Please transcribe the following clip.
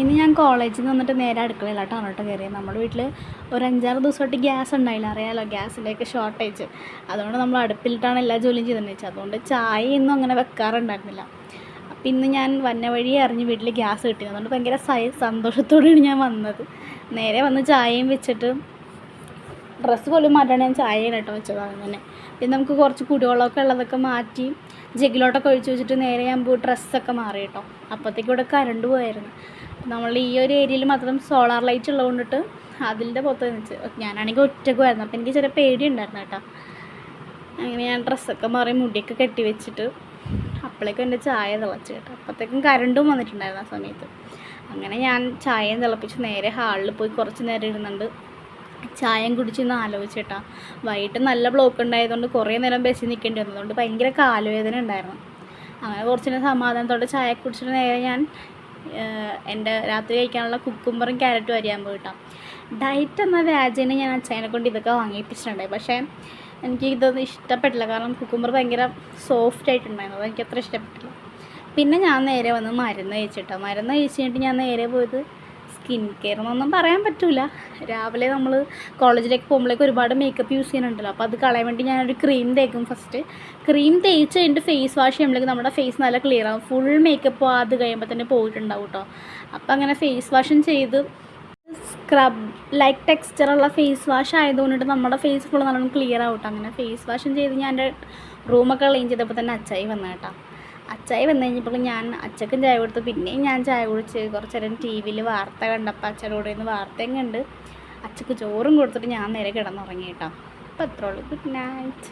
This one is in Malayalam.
ഇന്ന് ഞാൻ കോളേജിൽ നിന്ന് വന്നിട്ട് നേരെ അടുക്കളയിലാട്ടോ അങ്ങോട്ട് കയറിയത്. നമ്മുടെ വീട്ടിൽ ഒരു 5-6 ദിവസമായിട്ട് ഗ്യാസ് ഉണ്ടായില്ല, അറിയാമല്ലോ, ഗ്യാസിൻ്റെയൊക്കെ ഷോർട്ടേജ്. അതുകൊണ്ട് നമ്മൾ അടുപ്പിലിട്ടാണ് എല്ലാ ജോലിയും ചെയ്തെന്ന് വെച്ചാൽ, അതുകൊണ്ട് ചായയൊന്നും അങ്ങനെ വെക്കാറുണ്ടായിരുന്നില്ല. അപ്പം ഇന്ന് ഞാൻ വന്ന വഴി അറിഞ്ഞ് വീട്ടിൽ ഗ്യാസ് കിട്ടി, അതുകൊണ്ട് ഭയങ്കര സന്തോഷത്തോടെയാണ് ഞാൻ വന്നത്. നേരെ വന്ന് ചായയും വെച്ചിട്ട് ഡ്രസ്സ് പോലും മാറ്റാണ് ഞാൻ ചായയാണ് കേട്ടോ വെച്ചത്. അങ്ങനെ പിന്നെ നമുക്ക് കുറച്ച് കുടിവെള്ളമൊക്കെ ഉള്ളതൊക്കെ മാറ്റി ജഗ്ഗിലോട്ടൊക്കെ ഒഴിച്ച് വെച്ചിട്ട് നേരെ ഞാൻ പോയി ഡ്രസ്സൊക്കെ മാറി കേട്ടോ. അപ്പോഴത്തേക്കും ഇവിടെ കറണ്ട് പോയായിരുന്നു. നമ്മൾ ഈ ഒരു ഏരിയയിൽ മാത്രം സോളാർ ലൈറ്റ് ഉള്ളത് കൊണ്ടിട്ട് അതിൻ്റെ പുറത്ത് വെച്ച് ഞാനാണെങ്കിൽ ഒറ്റക്കുമായിരുന്നു. അപ്പോൾ എനിക്ക് ചെറിയ പേടി ഉണ്ടായിരുന്നു കേട്ടോ. അങ്ങനെ ഞാൻ ഡ്രസ്സൊക്കെ മാറി മുടിയൊക്കെ കെട്ടി വെച്ചിട്ട് അപ്പോഴേക്കും എൻ്റെ ചായ തിളച്ച് കേട്ടോ. അപ്പോഴത്തേക്കും കറണ്ടും വന്നിട്ടുണ്ടായിരുന്നു ആ സമയത്ത്. അങ്ങനെ ഞാൻ ചായയും തിളപ്പിച്ച് നേരെ ഹാളിൽ പോയി കുറച്ച് നേരം ഇരുന്നുണ്ട് ചായയും കുടിച്ചെന്ന് ആലോചിച്ചിട്ടാ. വൈകിട്ട് നല്ല ബ്ലോക്ക് ഉണ്ടായതുകൊണ്ട് കുറേ നേരം ബസ്സിൽ നിൽക്കേണ്ടി വന്നതുകൊണ്ട് ഭയങ്കര കാലുവേദന ഉണ്ടായിരുന്നു. അങ്ങനെ കുറച്ച് നേരം സമാധാനത്തോടെ ചായ കുടിച്ചിട്ട് നേരെ ഞാൻ എൻ്റെ രാത്രി കഴിക്കാനുള്ള കുക്കുംബറും ക്യാരറ്റും അരിയാൻ പോയിട്ടാണ്. ഡയറ്റ് എന്ന വ്യാജേന ഞാൻ അച്ഛനെ കൊണ്ട് ഇതൊക്കെ വാങ്ങിപ്പിച്ചിട്ടുണ്ടായി. പക്ഷേ എനിക്ക് ഇതൊന്നും ഇഷ്ടപ്പെട്ടില്ല, കാരണം കുക്കുംബർ ഭയങ്കര സോഫ്റ്റ് ആയിട്ടുണ്ടായിരുന്നു, അത് എനിക്ക് അത്ര ഇഷ്ടപ്പെട്ടില്ല. പിന്നെ ഞാൻ നേരെ വന്ന് മരുന്ന് കഴിച്ചിട്ട് ഞാൻ നേരെ പോയത് സ്കിൻ കെയർ എന്നൊന്നും പറയാൻ പറ്റില്ല. രാവിലെ നമ്മൾ കോളേജിലേക്ക് പോകുമ്പോഴേക്ക് ഒരുപാട് മേക്കപ്പ് യൂസ് ചെയ്യാനുണ്ടല്ലോ, അപ്പോൾ അത് കളയാൻ വേണ്ടി ഞാനൊരു ക്രീം തേക്കും. ഫസ്റ്റ് ക്രീം തേച്ച് കഴിഞ്ഞിട്ട് ഫേസ് വാഷ് ചെയ്യുമ്പോഴേക്ക് നമ്മുടെ ഫേസ് നല്ല ക്ലിയർ ആകും. ഫുൾ മേക്കപ്പ് അത് കഴിയുമ്പോൾ തന്നെ പോയിട്ടുണ്ടാവും കേട്ടോ. അപ്പോൾ അങ്ങനെ ഫേസ് വാഷും ചെയ്ത് സ്ക്രബ് ലൈക്ക് ടെക്സ്ചറുള്ള ഫേസ് വാഷ് ആയതുകൊണ്ടിട്ട് നമ്മുടെ ഫേസ് ഫുൾ നല്ലോണം ക്ലിയർ ആവും കേട്ടോ. അങ്ങനെ ഫേസ് വാഷും ചെയ്ത് ഞാൻ എൻ്റെ റൂമൊക്കെ ക്ലീൻ ചെയ്തപ്പോൾ തന്നെ അച്ചായി വന്നു കേട്ടോ. അച്ചായി വന്നു കഴിഞ്ഞപ്പോൾ ഞാൻ അച്ചക്കും ചായ കൊടുത്തു. പിന്നെയും ഞാൻ ചായ കുടിച്ച് കുറച്ച് നേരം ടി വിയിൽ വാർത്ത കണ്ടപ്പോൾ അച്ഛൻ്റെ കൂടെ നിന്ന് വാർത്തയും കണ്ട് അച്ചക്ക് ചോറും കൊടുത്തിട്ട് ഞാൻ നേരെ കിടന്നുറങ്ങി കേട്ടോ. അപ്പോൾ അത്രേ ഉള്ളൂ. Good night.